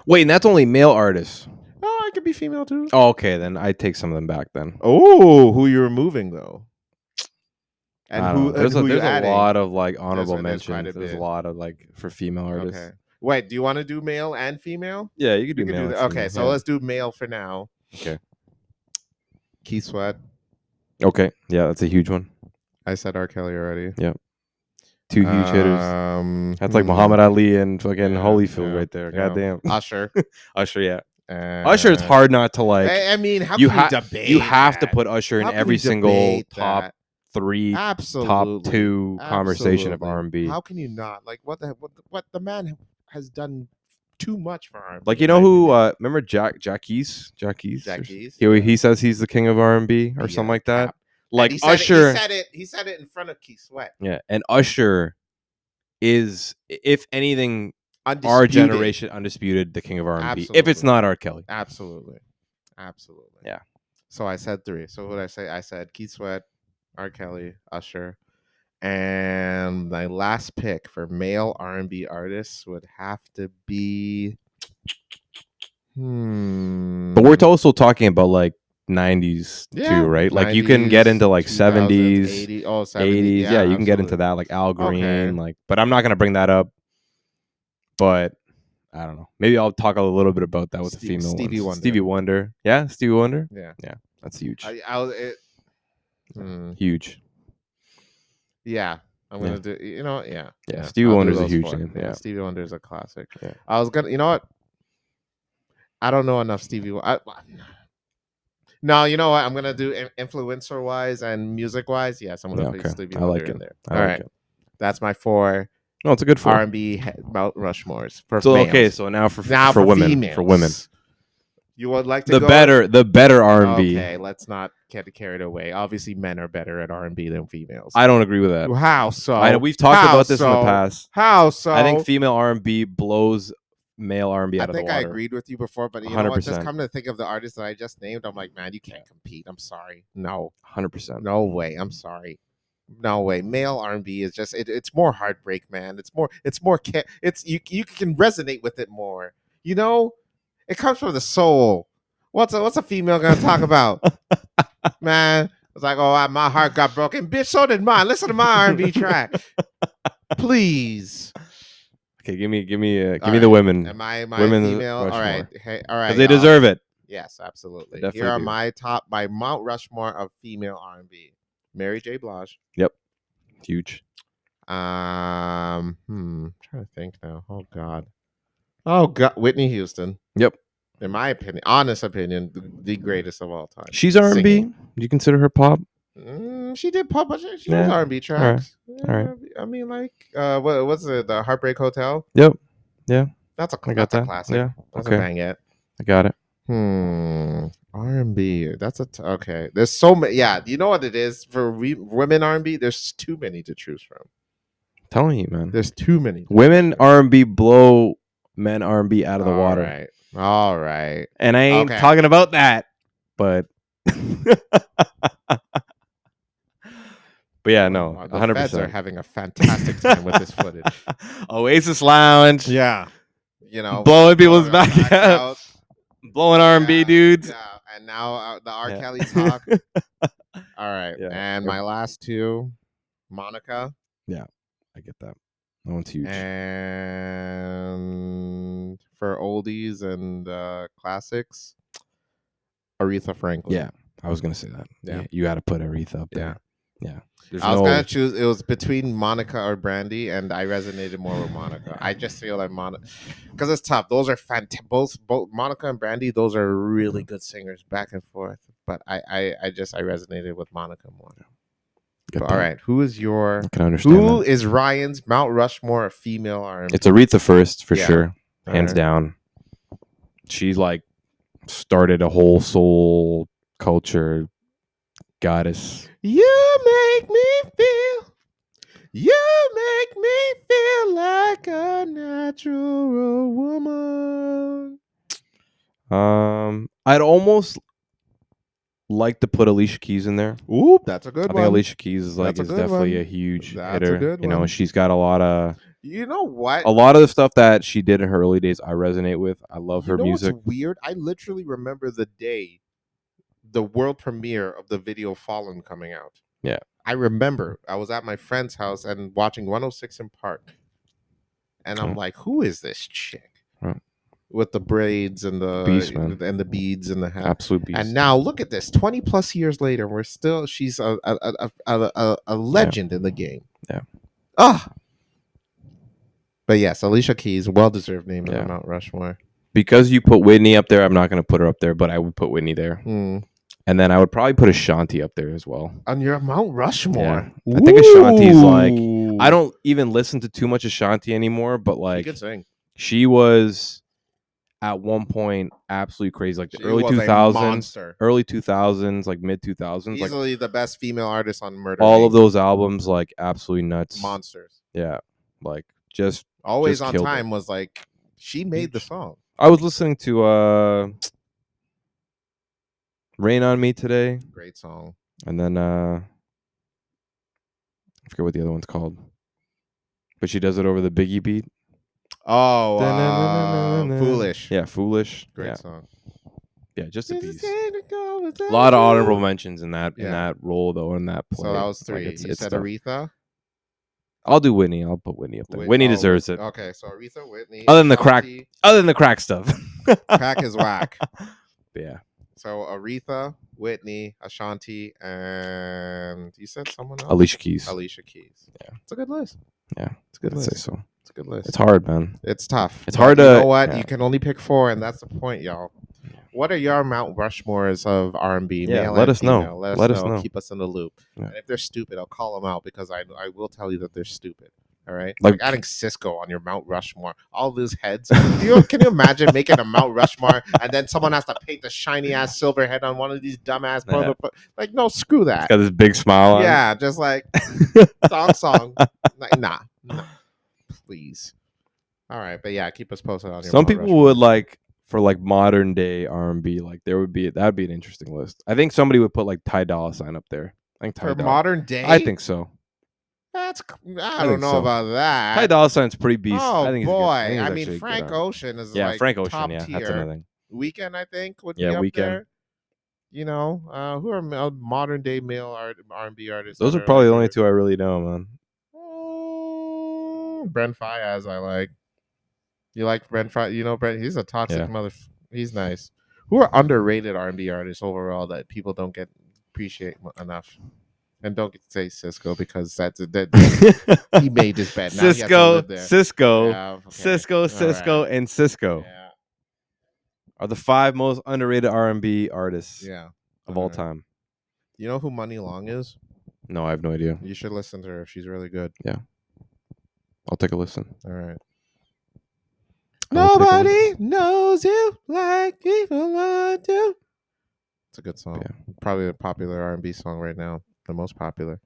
Wait, and that's only male artists. Oh, I could be female too. Oh, okay, then I take some of them back then. Oh, who you're removing though? And I don't know. There's who a you adding? lot of like honorable There's quite mentions. a There's a bit. lot of like for female artists. Okay. Wait, do you want to do male and female? Yeah, you could do We could male. do and that. Okay, female, so yeah. let's do male for now. Okay. Keith Sweat. Okay, yeah, that's a huge one. I said R. Kelly already. Yep. 2 huge hitters. That's like Muhammad Ali and fucking Holyfield right there. Goddamn. Usher. Usher, yeah. Usher, it's hard not to like. I mean, how you can you debate? You have to that? put Usher in How can every you single debate top that? 3, Absolutely. top 2 conversation of Absolutely. R&B. How can you not? Like, what the man has done too much for R&B. Like, you know who? Remember Jacquees? He says he's the king of R&B or something like that. Cap. Like he Usher. He said it in front of Keith Sweat. Yeah, and Usher is, if anything, Undisputed. our generation undisputed the king of R&B. Absolutely. If it's not R. Kelly. Absolutely. Yeah. So I said 3. So what did I say? I said Keith Sweat, R. Kelly, Usher, and my last pick for male R&B artists would have to be. But we're also talking about like 90s too, right? Like 90s, you can get into like 70s, 80s. Yeah, you can get into that, like Al Green. Okay. Like, but I'm not gonna bring that up. But I don't know. Maybe I'll talk a little bit about that with the female Stevie ones. Wonder. Stevie Wonder. Yeah, Stevie Wonder. Yeah, that's huge. Huge. Yeah, I'm gonna do. Yeah. Stevie Wonder's a huge name. Yeah, Yeah, Stevie Wonder's a classic. Yeah. I was gonna. You know what? I don't know enough Stevie. No, you know what? I'm gonna do influencer wise and music wise. Yes, I'm gonna put Stevie Wonder in there. All right, that's my 4. No, it's a good 4. R&B Mount Rushmores for so males. okay, so now for women, females. for women, you would like to the better R&B. Okay, let's not get carried away. Obviously, men are better at R&B than females. I don't agree with that. How so? I know we've talked about this in the past. How so? I think female R&B blows male R&B out of the water. I agreed with you before, but you know what? Just come to think of the artists that I just named, I'm like, man, you can't compete. I'm sorry. No. 100%. No way. I'm sorry. No way. Male R&B is just it's more heartbreak, man. It's more you can resonate with it more. It comes from the soul. What's a female gonna talk about? Man, it's like, oh, my heart got broken. Bitch, so did mine. Listen to my R&B track. Please. Okay, give me the women. Am I women's female? All right. Hey, all right. Because they deserve it. Yes, absolutely. Here are my Mount Rushmore of female R&B. Mary J. Blige. Yep. Huge. I'm trying to think now. Oh God. Whitney Houston. Yep. In my opinion, honest opinion, the greatest of all time. She's R&B. Do you consider her pop? She did pop, but she does R&B tracks. All right. I mean, like, what's it? The Heartbreak Hotel. Yep. Yeah. That's a classic. Yeah. That's okay. a bang it. I got it. R&B. That's okay. There's so many. Yeah, you know what it is for women R&B. There's too many to choose from. I'm telling you, man. There's too many. Women R&B blow men R&B out of the water. All right. And I ain't talking about that, but But yeah, no, The feds are 100%. having a fantastic time with this footage. Oasis Lounge, Yeah, you know, blowing people's blowing back out, out. blowing R&B dudes. Yeah, and now the R. Yeah. Kelly talk. All right, Yeah. and my last two, Monica Yeah, I get that. That one's huge. and for oldies and classics, Aretha Franklin. Yeah, I was gonna say that. Yeah. Yeah, you got to put Aretha up Yeah. there. Yeah, there's I was no. gonna choose. It was between Monica or Brandy, and I resonated more with Monica. I just feel like Monica, because it's tough. Those are both Monica and Brandy. Those are really good singers, back and forth. But I resonated with Monica more. Get All that. right, who is your? I can understand Who that. is Ryan's Mount Rushmore of female R&B? It's Aretha first for Yeah. sure, hands Alright. down. She like started a whole soul culture goddess. You make me feel. You make me feel like a natural woman. I'd almost like to put Alicia Keys in there. Ooh, that's a good I one. think Alicia Keys is like That's a is good definitely one. a huge That's a hitter. good You know, one. she's got a lot of what? the stuff that she did in her early days. I resonate with. I love her music. What's weird? I literally remember the day, the world premiere of the video Fallen coming out. Yeah. I remember I was at my friend's house and watching 106 in Park. And I'm like, who is this chick? Right. With the braids and the Beast, man. and the beads and the hat. Absolute beast. And now look at this, 20 plus years later, she's a legend in the game. Yeah. Ah. But yes, Alicia Keys, well-deserved name in Yeah. the Mount Rushmore. Because you put Whitney up there, I'm not going to put her up there, but I would put Whitney there. And then I would probably put Ashanti up there as well. On your Mount Rushmore. Yeah. I think Ashanti's like, I don't even listen to too much Ashanti anymore, but She like could sing. she was at one point absolutely crazy. Like the She early was a 2000s, monster. early 2000s, like mid 2000s. Like Easily the best female artist on Murder. all Inc. of those albums, like absolutely nuts. Monsters. Yeah. Like just Always just on killed Time it. was like, she made the song. I was listening to Rain on Me today. Great song. And then I forget what the other one's called. But she does it over the Biggie beat. Oh, Foolish. Yeah, Foolish. Great song. Yeah, just a beast. A lot of honorable mentions in that role though, in that play. So that was three. Like, you said tough. Aretha? I'll do Whitney. I'll put Whitney up there. Whitney deserves it. Okay, so Aretha, Whitney. Other than the crack stuff. Crack is whack. Yeah. So Aretha, Whitney, Ashanti, and you said someone else? Alicia Keys. Yeah. It's a good list. Yeah. It's a good I'd list. say so. It's a good list. It's hard, man. It's tough. It's hard to. You know what? Yeah. You can only pick 4, and that's the point, y'all. What are your Mount Rushmores of R&B? Yeah, male let and us know. female? Let us know. Keep us in the loop. Yeah. And if they're stupid, I'll call them out because I will tell you that they're stupid. All right, Like adding Sisqo on your Mount Rushmore, all those heads. Can you imagine making a Mount Rushmore and then someone has to paint the shiny ass silver head on one of these dumbass like, no, screw that. He's got this big smile on. Yeah, just like song. Like, nah, please. All right, but yeah, keep us posted on your Some Mount people Rushmore. would like for like modern day R&B, like that'd be an interesting list. I think somebody would put like Ty Dolla $ign up there. I think for modern day. I think so. I don't know about that. Ty Dolla $ign's pretty beast. Oh I think boy, I mean Frank Ocean is yeah, like Frank Ocean. top Yeah, tier. that's another thing. Weekend, I think, would be up Weeknd. there. You know, who are modern day male R&B artists? Those are probably the only two I really know, man. Brent Faiyaz, I like. You like Brent Faiyaz? You know Brent? He's a toxic mother. He's nice. Who are underrated R&B artists overall that people don't appreciate enough? And don't say Sisqo because he made his bed. Now Sisqo, right. and Sisqo are the 5 most underrated R&B artists of all time. You know who Money Long is? No, I have no idea. You should listen to her. She's really good. Yeah. I'll take a listen. All right. Nobody knows you like people I do. It's a good song. Yeah. Probably a popular R&B song right now. The most popular.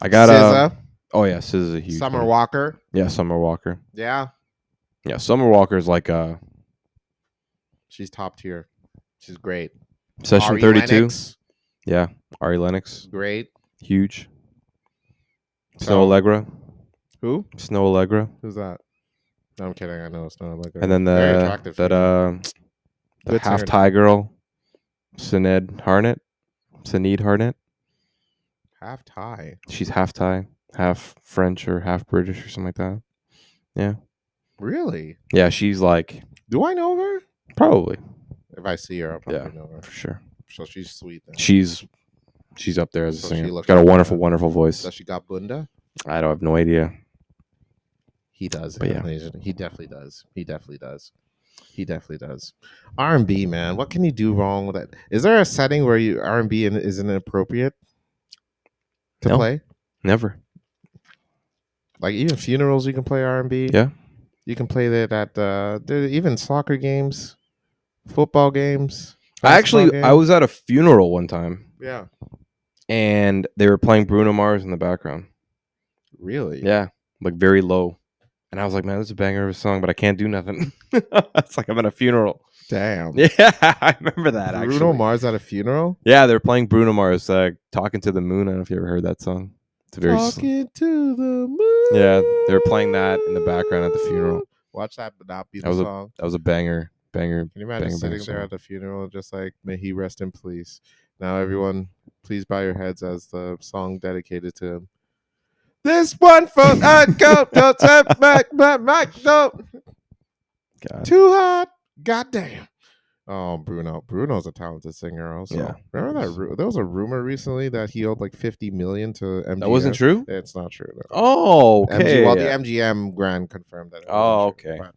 I got SZA. Oh yeah, SZA's a huge Summer one. Walker. Yeah, Summer Walker. Yeah. Yeah, Summer Walker's like she's top tier. She's great. Session Ari 32. Lennox. Yeah, Ari Lennox. Great. Huge. Snow Allegra. Who? Snow Allegra. Who's that? No, I'm kidding. I know it's not like And then very attractive. the Good half turn. Thai girl, Sinead Harnett. Half Thai. She's half Thai, half French or half British or something like that. Yeah. Really? Yeah, she's like Do I know her? probably. If I see her, I'll probably know her. For sure. So she's sweet then. She's up there as a So singer. she She's looks got a like wonderful, that. wonderful voice. Does she got bunda? I don't have no idea. He does. But yeah. He definitely does. He definitely does. He definitely does. R&B, man. What can you do wrong with that? Is there a setting where you R&B isn't appropriate to No. play? Never. Like even funerals, you can play R&B. Yeah. You can play that at even soccer games, football games. I basketball was at a funeral one time games. Yeah. and they were playing Bruno Mars in the background. Really? Yeah. Like very low. And I was like, man, this is a banger of a song, but I can't do nothing. It's like I'm at a funeral. Damn. Yeah, I remember that Bruno actually. Mars at a funeral? Yeah, they're playing Bruno Mars, Talking to the Moon. I don't know if you ever heard that song. It's a very Talking to the moon. Yeah, they were playing that in the background at the funeral. Watch that, but not be the song. That was a banger. Can you imagine sitting there song. at the funeral, just like, may he rest in peace. Now, everyone, please bow your heads as the song dedicated to him. This one for I go, don't take my don't. God. Too hot. Goddamn. Oh, Bruno. Bruno's a talented singer also. Yeah. Remember that? There was a rumor recently that he owed like $50 million to MGM. That wasn't true? It's not true. No. Oh, okay. The MGM Grand confirmed that. It wasn't true, okay. But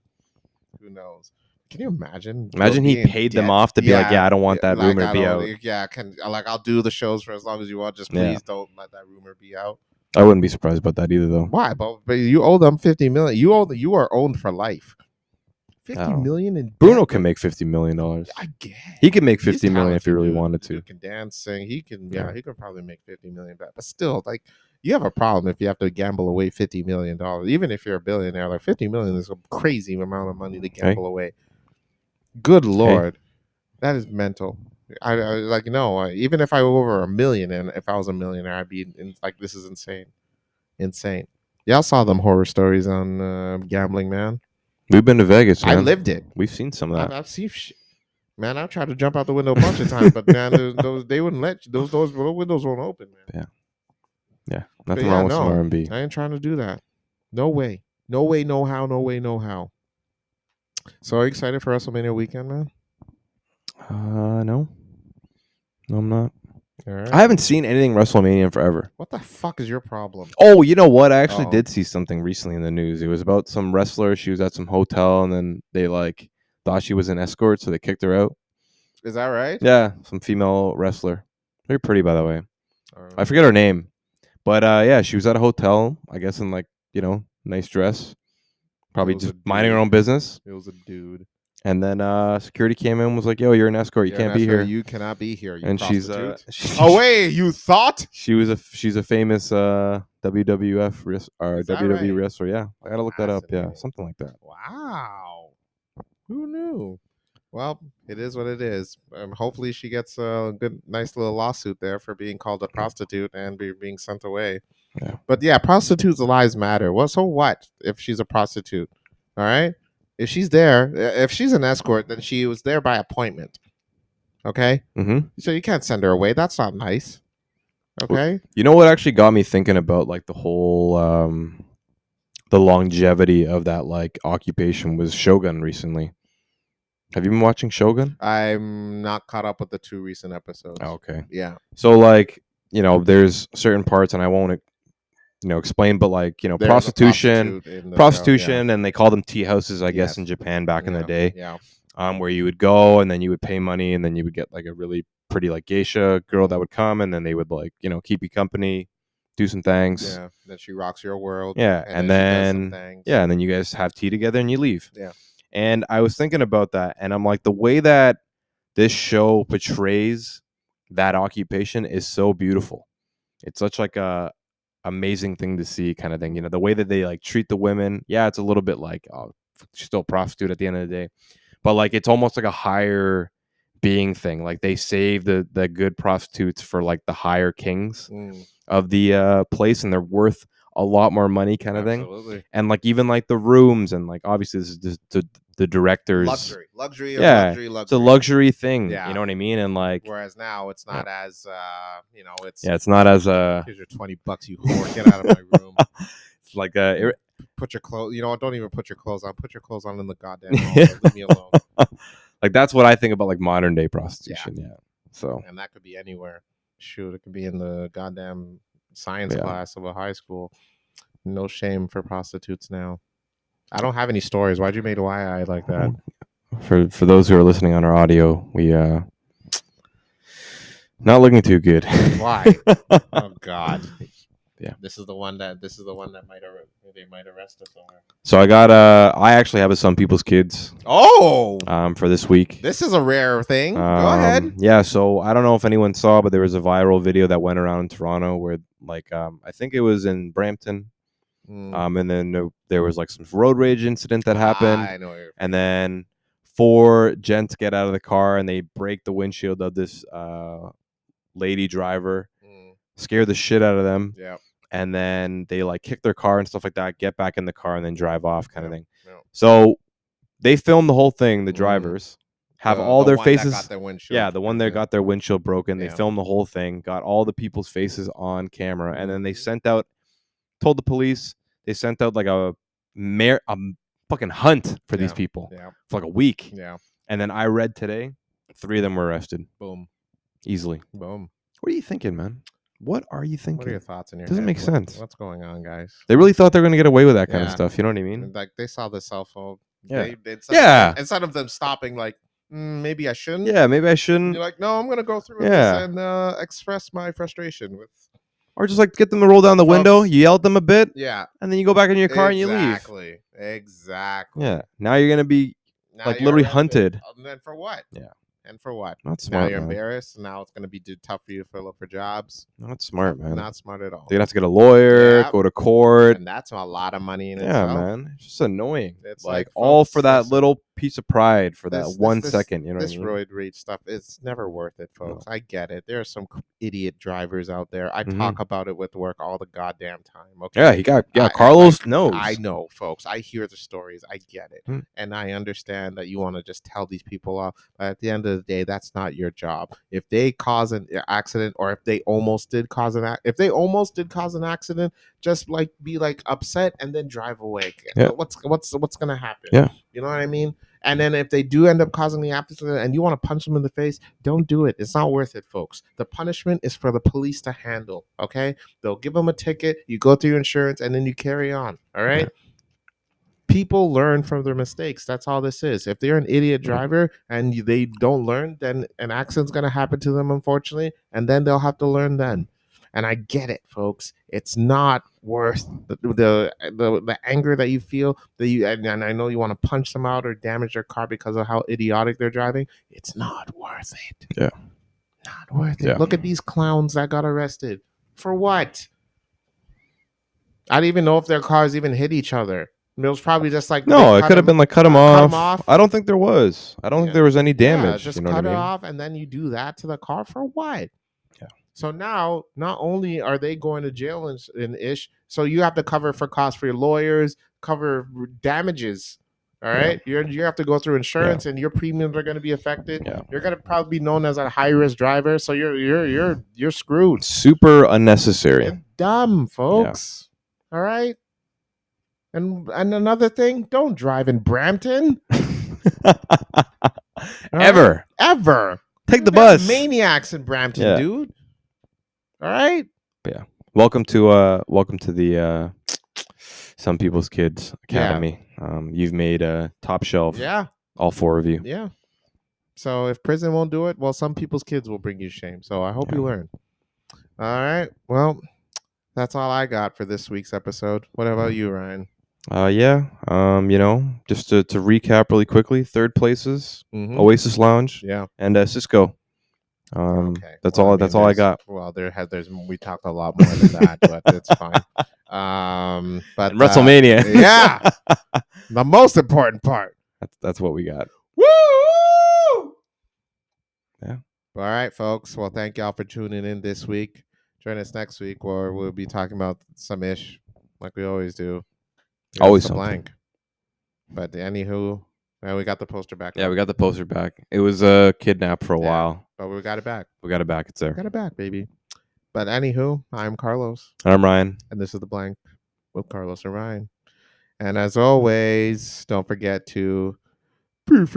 who knows? Can you imagine? Imagine he paid them off to be like, yeah, I don't want that rumor to be out. Yeah, I'll do the shows for as long as you want. Just please don't let that rumor be out. I wouldn't be surprised about that either, though. Why? But you owe them $50 million. You are owned for life. $50 million in Bruno can make $50 million. I guess he can make $50 million if he really wanted to. He can dance, sing. He can. Yeah, he could probably make $50 million back. But still, like, you have a problem if you have to gamble away $50 million. Even if you're a billionaire, like $50 million is a crazy amount of money to gamble away. Good Lord, that is mental. I like even if I were over $1 million, and if I was a millionaire, I'd be like, this is insane. Y'all saw them horror stories on gambling, man. We've been to Vegas, man. I lived it. We've seen some of that. I've seen man, I tried to jump out the window a bunch of times, but man, they wouldn't let you. Those windows won't open, man. Yeah. Nothing wrong with some R&B. I ain't trying to do that. No way. No way, no how. No way, no how. So are you excited for WrestleMania weekend, man? No. No, I'm not. All right. I haven't seen anything WrestleMania in forever. What the fuck is your problem? Oh, you know what? I actually did see something recently in the news. It was about some wrestler. She was at some hotel, and then they thought she was an escort, so they kicked her out. Is that right? Yeah, some female wrestler. Very pretty, by the way. I forget her name, but yeah, she was at a hotel. I guess in nice dress, probably just minding her own business. It was a dude. And then security came in and was like, "Yo, you're an escort. You can't be here. You cannot be here. You and prostitute." Oh wait, you thought she's a famous WWF or WWE wrestler. Yeah, I gotta look that up. Yeah, something like that. Wow, who knew? Well, it is what it is. Hopefully, she gets a nice little lawsuit there for being called a prostitute and being sent away. Yeah. But yeah, prostitutes' lives matter. Well, so what if she's a prostitute? All right. If she's there, if she's an escort, then she was there by appointment. Okay? Mm-hmm. So you can't send her away. That's not nice. Okay? You know what actually got me thinking about the whole the longevity of that occupation was Shogun recently. Have you been watching Shogun? I'm not caught up with the 2 recent episodes. Oh, okay. Yeah. So there's certain parts, and I won't explain, but prostitution, and they call them tea houses, I guess, in Japan back in the day. Yeah. Where you would go and then you would pay money and then you would get a really pretty geisha girl that would come and then they would keep you company, do some things. Yeah. Then she rocks your world. Yeah. And then and then you guys have tea together and you leave. Yeah. And I was thinking about that and I'm like, the way that this show portrays that occupation is so beautiful. It's such a amazing thing to see, kind of thing. The way that they treat the women. Yeah, it's a little bit she's still a prostitute at the end of the day, but it's almost like a higher being thing. They save the good prostitutes for the higher kings of the place, and they're worth a lot more money kind of thing. Absolutely. And like even like the rooms and like obviously this is just the directors. Luxury of Yeah, luxury. it's a luxury thing. Yeah. You know what I mean? And like, Whereas now it's not as it's it's not as here's your $20, you whore, get out of my room. it's like Put your clothes. You know what? Don't even put your clothes on. Put your clothes on in the goddamn hall. Leave me alone. like that's what I think about like modern day prostitution. Yeah. So And that could be anywhere. Shoot, it could be in the goddamn science class of a high school. No shame for prostitutes now. I don't have any stories. Why'd you make why I like that? For those who are listening on our audio, we not looking too good. Why? Oh God. Yeah. This is the one that they might arrest us over. So I actually have a Some People's Kids. Oh. For this week. This is a rare thing. Go ahead. Yeah. So I don't know if anyone saw, but there was a viral video that went around in Toronto where like I think it was in Brampton. And then there was like some road rage incident that happened. I know. And then 4 gents get out of the car and they break the windshield of this lady driver, scare the shit out of them. Yeah. And then they like kick their car and stuff like that, get back in the car and then drive off kind of thing. Yeah. So they filmed the whole thing. The drivers have all their faces. That got their windshield. Yeah, the one that got their windshield broken. Yeah. They filmed the whole thing, got all the people's faces on camera, and then they told the police, they sent out like a fucking hunt for these people for like a week. Yeah. And then I read today, 3 of them were arrested. Boom. Easily. Boom. What are you thinking, man? What are you thinking? What are your thoughts in your Doesn't head? make sense. What's going on, guys? They really thought they were going to get away with that kind of stuff. You know what I mean? Like they saw the cell phone. Yeah. Instead of them stopping, like maybe I shouldn't. Yeah, maybe I shouldn't. You're like, no, I'm gonna go through with this and express my frustration with. Or just like get them to roll down the window. You yell at them a bit. Yeah. And then you go back in your car and you leave. Exactly. Yeah. Now you're gonna be like literally hunted. And then for what? Yeah. And for what? Not smart. Now you're man. embarrassed. And now it's going to be tough for you to look for jobs. Not smart, man. Not smart at all. You're gonna have to get a lawyer, go to court. And that's a lot of money in yeah, itself. Man. It's just annoying. It's like all for that little piece of pride for that 1 second. You know this what I mean? roid rage stuff, it's never worth it, folks. No. I get it. There are some idiot drivers out there. I talk about it with work all the goddamn time. Okay. Yeah, Carlos knows. I know, folks. I hear the stories. I get it. And I understand that you want to just tell these people off. But at the end of the day, that's not your job. If they cause an accident or if they almost did cause an accident, just like be like upset and then drive away. Yeah. What's going to happen? Yeah. You know what I mean? And then if they do end up causing the accident and you want to punch them in the face, don't do it. It's not worth it, folks. The punishment is for the police to handle, okay? They'll give them a ticket, you go through your insurance, and then you carry on, all right? Yeah. People learn from their mistakes. That's all this is. If they're an idiot driver and they don't learn, then an accident's going to happen to them, unfortunately, and then they'll have to learn then. And I get it, folks. It's not worth the anger that you feel and I know you want to punch them out or damage their car because of how idiotic they're driving. It's not worth it. Yeah, not worth it. Look at these clowns that got arrested for what? I don't even know if their cars even hit each other. It was probably just like it could have been like cut them off. I don't think there was. I don't think there was any damage. Just you know cut what I mean? it off, and then you do that to the car for what? So now, not only are they going to jail and ish, so you have to cover for costs for your lawyers, cover damages. All right, you have to go through insurance, and your premiums are going to be affected. Yeah. You're going to probably be known as a high risk driver, so you're screwed. Super unnecessary. It's dumb, folks. Yeah. All right. And another thing, don't drive in Brampton. Ever. Take the bus. Maniacs in Brampton, dude. All right. Yeah. Welcome to the Some People's Kids Academy. Yeah. You've made a top shelf. Yeah. All 4 of you. Yeah. So if prison won't do it, well, Some People's Kids will bring you shame. So I hope you learn. All right. Well, that's all I got for this week's episode. What about you, Ryan? Just to recap really quickly, 3rd places, Oasis Lounge, and Sisqo. Okay. That's all I got. Well, we talked a lot more than that, but it's fine. But and WrestleMania, the most important part. That's what we got. Woo! Yeah. All right, folks. Well, thank y'all for tuning in this week. Join us next week where we'll be talking about some ish. like we always do. Always That's the something. blank. But anywho, well, we got the poster back. Yeah, up. we got the poster back. It was kidnapped for a Yeah. while. But we got it back. We got it back. It's there. Got it back, baby. But anywho, I'm Carlos, And I'm Ryan. and this is the blank with Carlos and Ryan. And as always, don't forget to fill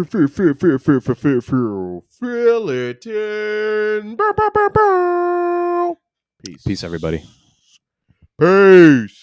it in. Peace. Peace, everybody. Peace.